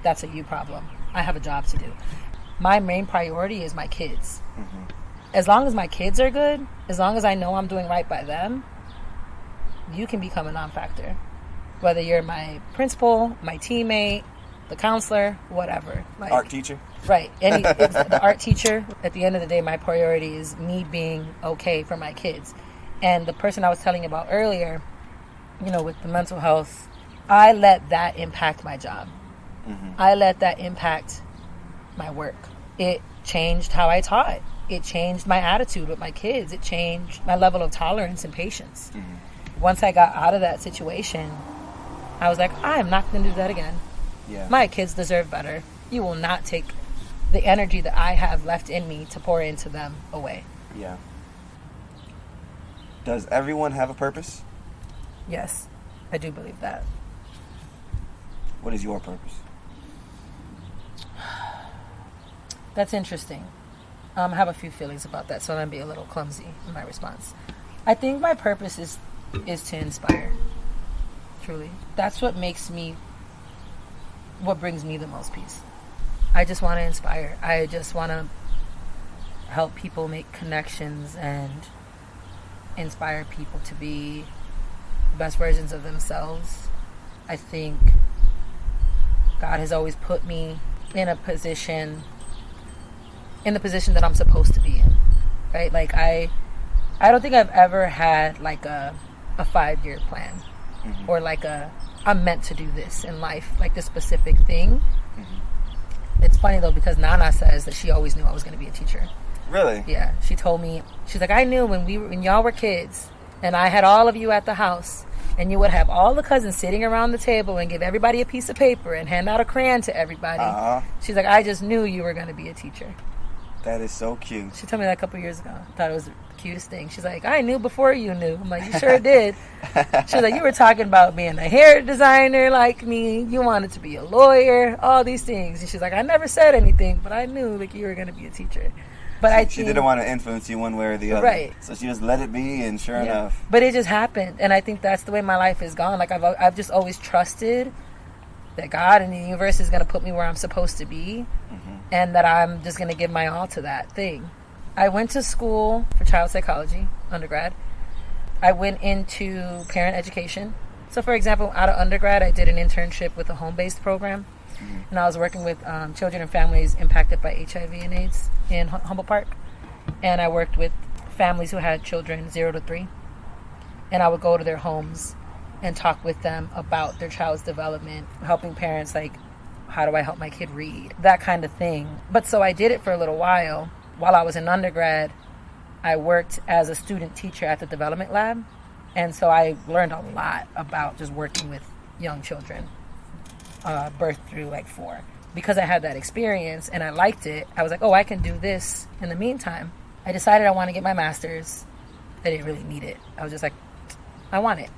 that's a you problem. I have a job to do. My main priority is my kids. As long as my kids are good, as long as I know I'm doing right by them, you can become a non-factor. Whether you're my principal, my teammate, the counselor, whatever. Like, art teacher? Right. It's the art teacher. At the end of the day, my priority is me being okay for my kids. And the person I was telling you about earlier, you know, with the mental health, I let that impact my job. I let that impact my work. It changed how I taught. It changed my attitude with my kids. It changed my level of tolerance and patience. Once I got out of that situation, I was like, I'm not going to do that again. Yeah. My kids deserve better. You will not take the energy that I have left in me to pour into them away. Yeah. Does everyone have a purpose? Yes, I do believe that. What is your purpose? That's interesting. I have a few feelings about that, so I'm going to be a little clumsy in my response. I think my purpose is to inspire. Truly. That's what brings me the most peace. I just want to inspire. I just want to help people make connections and inspire people to be the best versions of themselves. I think God has always put me in the position that I'm supposed to be in, right? Like I don't think I've ever had like a 5-year plan, mm-hmm. or like I'm meant to do this in life, like this specific thing. Mm-hmm. It's funny though, because Nana says that she always knew I was going to be a teacher. Really? Yeah. She told me, she's like, I knew when y'all were kids and I had all of you at the house and you would have all the cousins sitting around the table and give everybody a piece of paper and hand out a crayon to everybody. Uh-huh. She's like, I just knew you were going to be a teacher. That is so cute. She told me that a couple years ago. I thought it was the cutest thing. She's like, I knew before you knew. I'm like, you sure did. She was like, you were talking about being a hair designer like me. You wanted to be a lawyer, all these things. And she's like, I never said anything, but I knew like you were going to be a teacher. But she didn't want to influence you one way or the other. Right. So she just let it be, and sure enough. But it just happened. And I think that's the way my life has gone. Like I've just always trusted that God and the universe is going to put me where I'm supposed to be. Mm-hmm. And that I'm just going to give my all to that thing. I went to school for child psychology, undergrad. I went into parent education. So for example, out of undergrad, I did an internship with a home-based program. Mm-hmm. And I was working with children and families impacted by HIV and AIDS in Humboldt Park. And I worked with families who had children 0 to 3. And I would go to their homes and talk with them about their child's development, helping parents like, how do I help my kid read? That kind of thing. But so I did it for a little while. While I was in undergrad, I worked as a student teacher at the development lab. And so I learned a lot about just working with young children, birth through like 4. Because I had that experience and I liked it, I was like, oh, I can do this. In the meantime, I decided I want to get my master's. I didn't really need it. I was just like, I want it.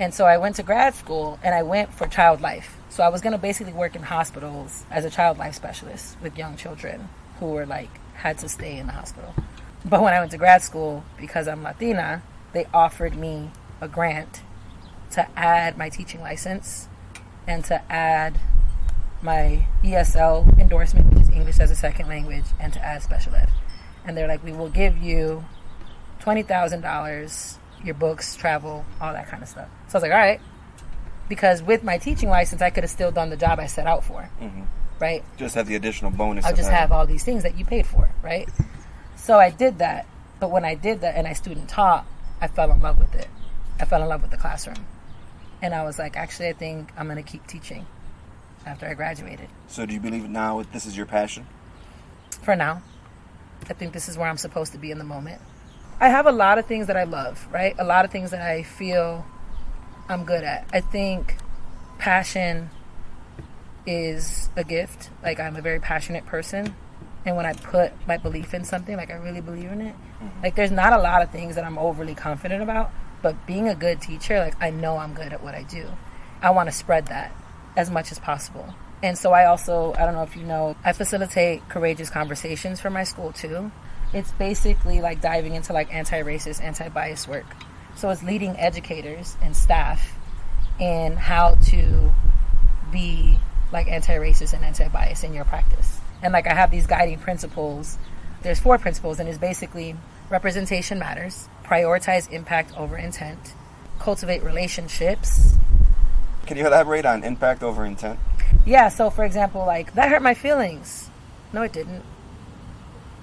And so I went to grad school and I went for child life. So I was going to basically work in hospitals as a child life specialist with young children who were like, had to stay in the hospital. But when I went to grad school, because I'm Latina, they offered me a grant to add my teaching license and to add my ESL endorsement, which is English as a second language, and to add special ed. And they're like, we will give you $20,000, your books, travel, all that kind of stuff. So I was like, all right. Because with my teaching license, I could have still done the job I set out for, mm-hmm. right? Just have the additional bonus. I'll just have all these things that you paid for, right? So I did that. But when I did that and I student taught, I fell in love with it. I fell in love with the classroom. And I was like, actually, I think I'm going to keep teaching after I graduated. So do you believe now this is your passion? For now. I think this is where I'm supposed to be in the moment. I have a lot of things that I love, right? A lot of things that I feel I'm good at. I think passion is a gift. Like, I'm a very passionate person. And when I put my belief in something, like I really believe in it, mm-hmm. like there's not a lot of things that I'm overly confident about. But being a good teacher, like I know I'm good at what I do. I want to spread that as much as possible. And so I also, I don't know if you know, I facilitate courageous conversations for my school too. It's basically like diving into like anti-racist, anti-bias work. So it's leading educators and staff in how to be like anti-racist and anti-bias in your practice. And like I have these guiding principles. There's 4 principles, and it's basically representation matters, prioritize impact over intent, cultivate relationships. Can you elaborate on impact over intent? Yeah, so for example, like, that hurt my feelings. No, it didn't.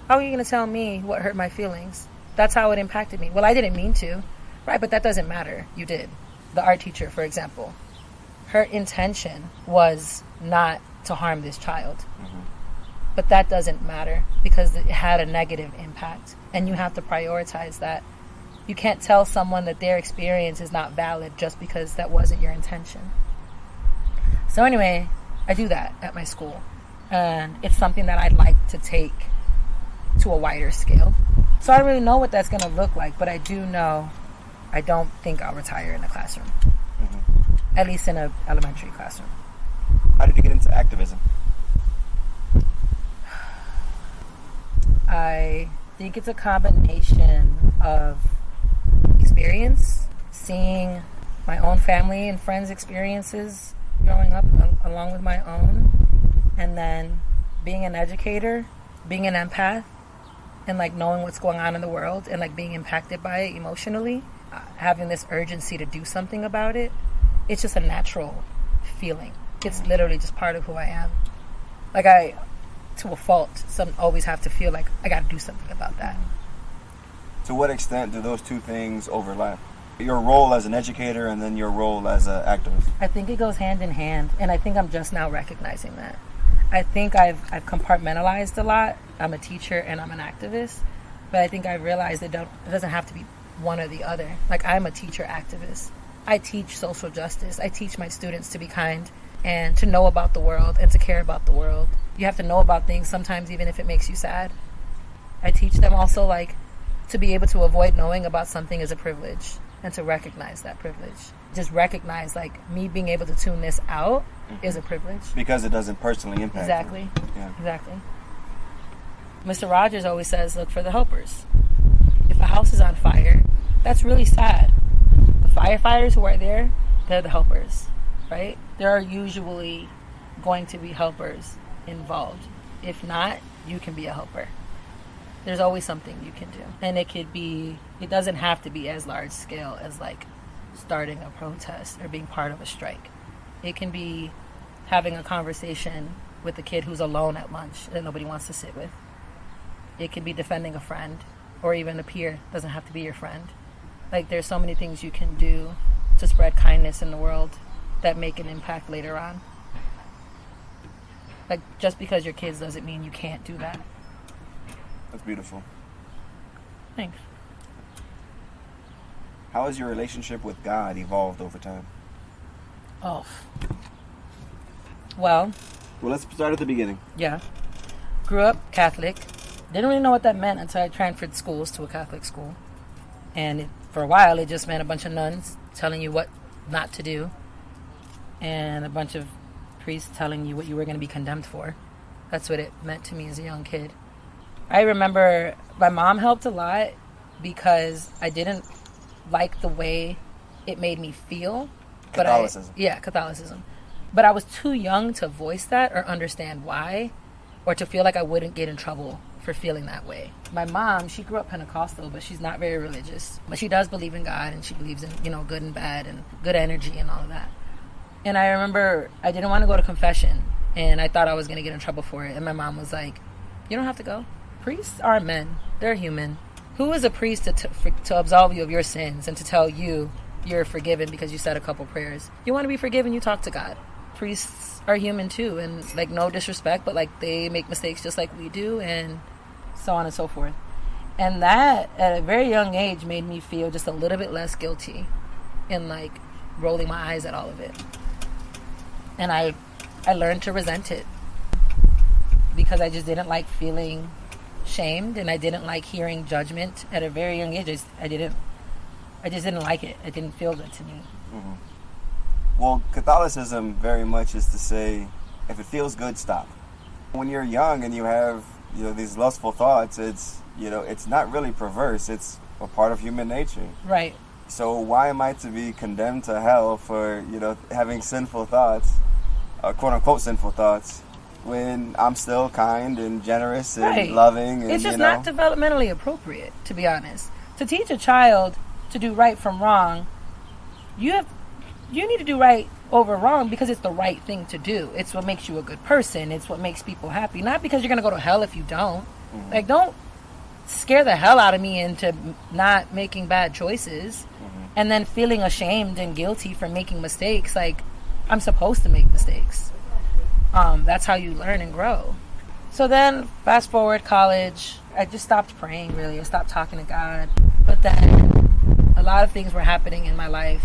How are you going to tell me what hurt my feelings? That's how it impacted me. Well, I didn't mean to, right? But that doesn't matter. You did. The art teacher, for example, her intention was not to harm this child. Mm-hmm. But that doesn't matter because it had a negative impact. And you have to prioritize that. You can't tell someone that their experience is not valid just because that wasn't your intention. So anyway, I do that at my school. And it's something that I'd like to take to a wider scale. So I don't really know what that's going to look like, but I do know I don't think I'll retire in a classroom. Mm-hmm. At least in an elementary classroom. How did you get into activism? I think it's a combination of experience, seeing my own family and friends' experiences growing up along with my own, and then being an educator, being an empath, and like knowing what's going on in the world and like being impacted by it emotionally, having this urgency to do something about it. It's just a natural feeling. It's literally just part of who I am. Like to a fault, always have to feel like I got to do something about that. To what extent do those two things overlap? Your role as an educator and then your role as an activist? I think it goes hand in hand, and I think I'm just now recognizing that. I think I've compartmentalized a lot. I'm a teacher and I'm an activist, but I think I realized it doesn't have to be one or the other. Like, I'm a teacher activist. I teach social justice. I teach my students to be kind and to know about the world and to care about the world. You have to know about things sometimes, even if it makes you sad. I teach them also, like, to be able to avoid knowing about something is a privilege, and to recognize that privilege. Just recognize, like, me being able to tune this out is a privilege. Because it doesn't personally impact Exactly. you. Yeah. Exactly. Mr. Rogers always says, look for the helpers. If a house is on fire, that's really sad. The firefighters who are there, they're the helpers, right? There are usually going to be helpers involved. If not, you can be a helper. There's always something you can do. And it doesn't have to be as large scale as like starting a protest or being part of a strike. It can be having a conversation with a kid who's alone at lunch that nobody wants to sit with. It could be defending a friend or even a peer. It doesn't have to be your friend. Like, there's so many things you can do to spread kindness in the world that make an impact later on. Like, just because you're kids doesn't mean you can't do that. That's beautiful. Thanks. How has your relationship with God evolved over time? Oh. Well, let's start at the beginning. Yeah. Grew up Catholic. Didn't really know what that meant until I transferred schools to a Catholic school. And for a while, it just meant a bunch of nuns telling you what not to do. And a bunch of priests telling you what you were going to be condemned for. That's what it meant to me as a young kid. I remember my mom helped a lot because I didn't like the way it made me feel. Catholicism. Catholicism. But I was too young to voice that or understand why, or to feel like I wouldn't get in trouble for feeling that way. My mom, she grew up Pentecostal, but she's not very religious. But she does believe in God, and she believes in, good and bad and good energy and all of that. And I remember I didn't want to go to confession, and I thought I was going to get in trouble for it. And my mom was like, you don't have to go. Priests aren't men. They're human. Who is a priest to absolve you of your sins and to tell you you're forgiven because you said a couple prayers? You want to be forgiven, you talk to God. Priests are human too, and like, no disrespect, but like, they make mistakes just like we do, and so on and so forth. And that at a very young age made me feel just a little bit less guilty and like rolling my eyes at all of it. And I learned to resent it because I just didn't like feeling shamed, and I didn't like hearing judgment at a very young age. I just didn't like it. It didn't feel good to me. Mm-hmm. Well, Catholicism very much is to say, if it feels good, stop. When you're young and you have, these lustful thoughts, it's not really perverse. It's a part of human nature. Right. So why am I to be condemned to hell for, having sinful thoughts, quote unquote sinful thoughts, when I'm still kind and generous and loving? And, it's just not developmentally appropriate, to be honest. To teach a child to do right from wrong, you need to do right over wrong because it's the right thing to do. It's what makes you a good person. It's what makes people happy. Not because you're going to go to hell if you don't. Mm-hmm. Like, don't scare the hell out of me into not making bad choices and then feeling ashamed and guilty for making mistakes. Like, I'm supposed to make mistakes. That's how you learn and grow. So then, fast forward, college, I just stopped praying, really. I stopped talking to God. But then a lot of things were happening in my life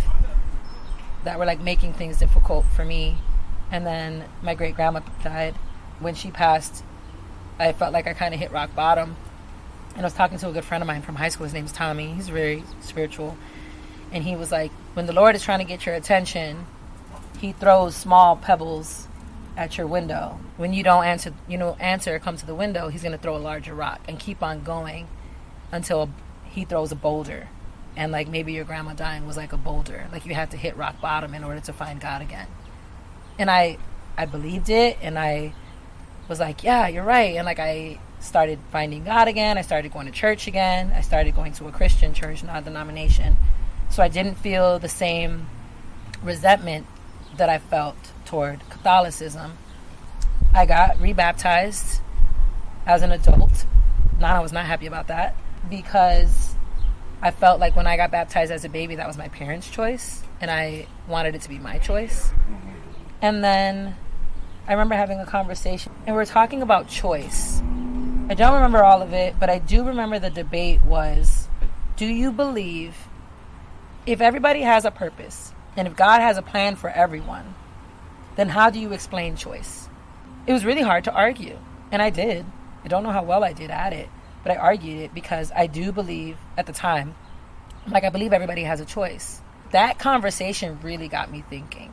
that were like making things difficult for me. And then my great grandma died, when she passed, I felt like I kind of hit rock bottom. And I was talking to a good friend of mine from high school. His name's Tommy. He's very spiritual. And he was like, when the Lord is trying to get your attention, he throws small pebbles at your window. When you don't answer or come to the window, he's going to throw a larger rock and keep on going until he throws a boulder. And like maybe your grandma dying was like a boulder. Like you had to hit rock bottom in order to find God again. And I believed it, and I was like, yeah, you're right. And like I started finding God again. I started going to church again. I started going to a Christian church, not a denomination. So I didn't feel the same resentment that I felt toward Catholicism. I got rebaptized as an adult. Nana was not happy about that because I felt like when I got baptized as a baby, that was my parents' choice, and I wanted it to be my choice. And then I remember having a conversation, and we were talking about choice. I don't remember all of it, but I do remember the debate was, do you believe if everybody has a purpose, and if God has a plan for everyone, then how do you explain choice? It was really hard to argue, and I did. I don't know how well I did at it, but I argued it because I do believe at the time, like I believe everybody has a choice. That conversation really got me thinking.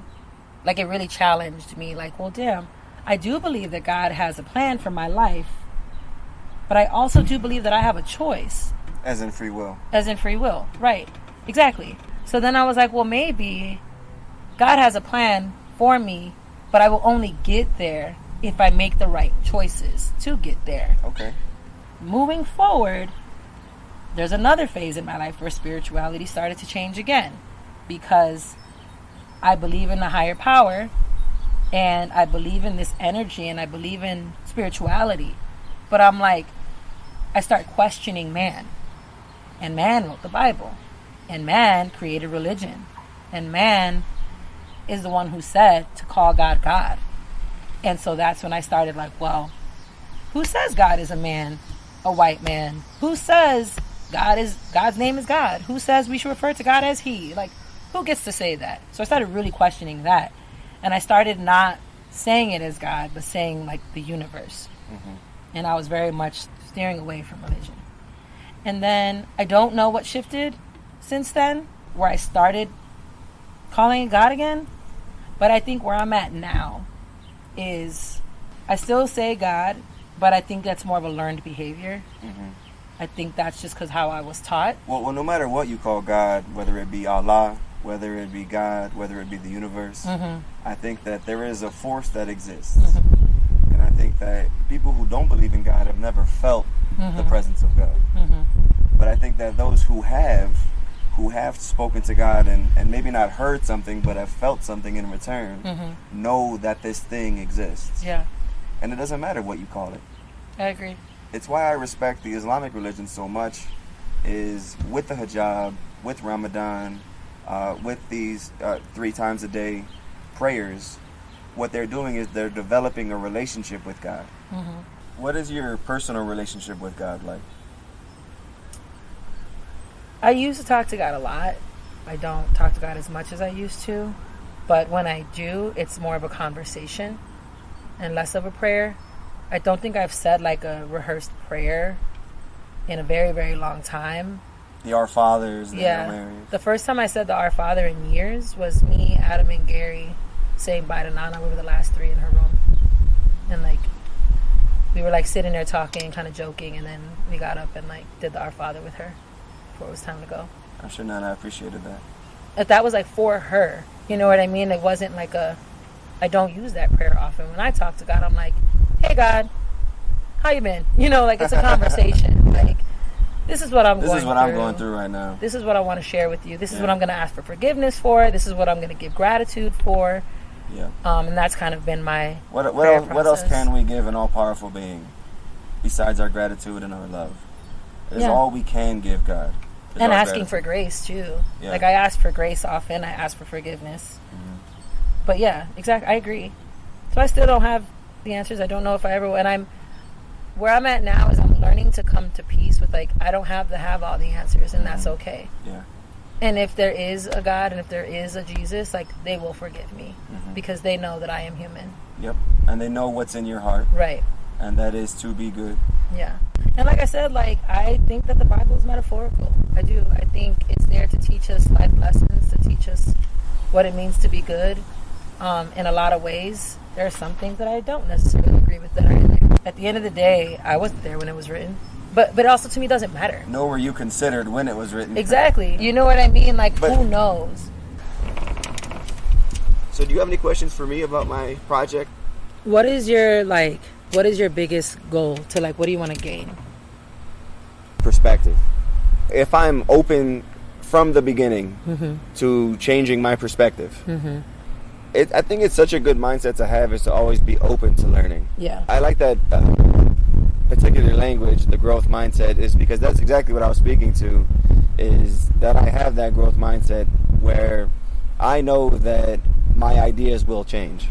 Like it really challenged me, like, well, damn, I do believe that God has a plan for my life, but I also do believe that I have a choice. As in free will. As in free will, right. Exactly. So then I was like, well, maybe God has a plan for me, but I will only get there if I make the right choices to get there. Okay. Moving forward, there's another phase in my life where spirituality started to change again, because I believe in a higher power, and I believe in this energy, and I believe in spirituality. But I'm like, I start questioning man. And man wrote the Bible. And man created religion. And man is the one who said to call God God. And so that's when I started like, well, who says God is a man, a white man? Who says God's name is God? Who says we should refer to God as he? Like, who gets to say that? So I started really questioning that. And I started not saying it as God, but saying like the universe. Mm-hmm. And I was very much steering away from religion. And then I don't know what shifted since then, where I started calling it God again. But I think where I'm at now is I still say God, but I think that's more of a learned behavior. Mm-hmm. I think that's just because how I was taught. Well, no matter what you call God, whether it be Allah, whether it be God, whether it be the universe, mm-hmm. I think that there is a force that exists. Mm-hmm. And I think that people who don't believe in God have never felt mm-hmm. the presence of God. Mm-hmm. But I think that those who have spoken to God and maybe not heard something, but have felt something in return, mm-hmm. know that this thing exists. Yeah. And it doesn't matter what you call it. I agree. It's why I respect the Islamic religion so much, is with the hijab, with Ramadan, with these 3 times a day prayers, what they're doing is they're developing a relationship with God. Mm-hmm. What is your personal relationship with God like? I used to talk to God a lot. I don't talk to God as much as I used to. But when I do, it's more of a conversation and less of a prayer. I don't think I've said like a rehearsed prayer in a very, very long time. The Our Fathers, the yeah. Hail Marys. The first time I said the Our Father in years was me, Adam, and Gary saying bye to Nana. We were the last 3 in her room. And like, we were like sitting there talking, kind of joking, and then we got up and like did the Our Father with her before it was time to go. I'm sure Nana appreciated that. But that was like for her. You know what I mean? It wasn't like I don't use that prayer often. When I talk to God, I'm like, hey God, how you been? You know, like it's a conversation. Like, this is what I'm going through right now. This is what I want to share with you. This is what I'm going to ask for forgiveness for. This is what I'm going to give gratitude for. Yeah. And that's kind of been my what else can we give an all-powerful being besides our gratitude and our love? It's all we can give God. And asking for grace too. Yeah. Like I ask for grace often. I ask for forgiveness. Mm-hmm. But yeah, exactly. I agree. So I still don't have the answers. I don't know if I ever will. And where I'm at now is I'm learning to come to peace with like, I don't have all the answers, and mm-hmm. that's okay. Yeah. And if there is a God and if there is a Jesus, like they will forgive me mm-hmm. because they know that I am human. Yep. And they know what's in your heart. Right. And that is to be good. Yeah. And like I said, like, I think that the Bible is metaphorical. I do. I think it's there to teach us life lessons, to teach us what it means to be good. In a lot of ways, there are some things that I don't necessarily agree with that are in there. At the end of the day, I wasn't there when it was written. But it also, to me, doesn't matter. Nor were you considered when it was written. Exactly. You know what I mean? Like, who knows? So do you have any questions for me about my project? What is your biggest goal to, like, what do you want to gain? Perspective. If I'm open from the beginning to changing my perspective, I think it's such a good mindset to have, is to always be open to learning. Yeah. I like that particular language, the growth mindset, is because that's exactly what I was speaking to, is that I have that growth mindset where I know that my ideas will change.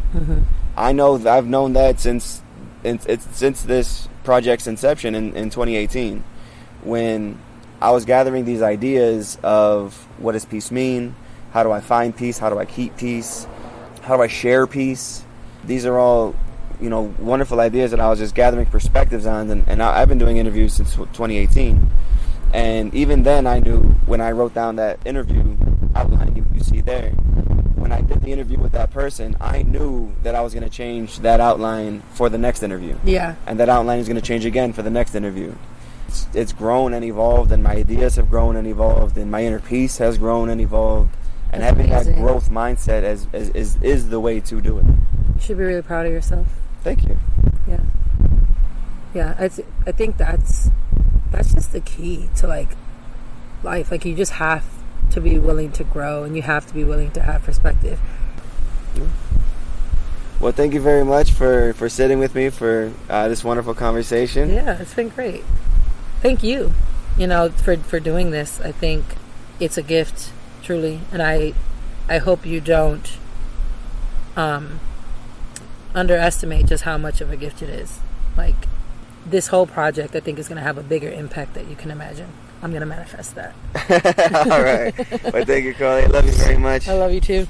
I know that I've known that since this project's inception in 2018, when I was gathering these ideas of what does peace mean, how do I find peace, how do I keep peace, how do I share peace. These are all, wonderful ideas that I was just gathering perspectives on, and I've been doing interviews since 2018. And even then, I knew when I wrote down that interview outline you see there, when I did the interview with that person, I knew that I was going to change that outline for the next interview. Yeah. And that outline is going to change again for the next interview. It's grown and evolved, and my ideas have grown and evolved, and my inner peace has grown and evolved. And That's having amazing. that growth mindset is the way to do it. You should be really proud of yourself. Thank you. Yeah. I think that's just the key to, like, life. Like, you just have to be willing to grow, and you have to be willing to have perspective. Well, thank you very much for sitting with me for this wonderful conversation. Yeah, it's been great. Thank you, for doing this. I think it's a gift, truly, and I hope you don't underestimate just how much of a gift it is. Like, this whole project, I think, is going to have a bigger impact that you can imagine. I'm going to manifest that. All right. Well, thank you, Colee. I love you very much. I love you too.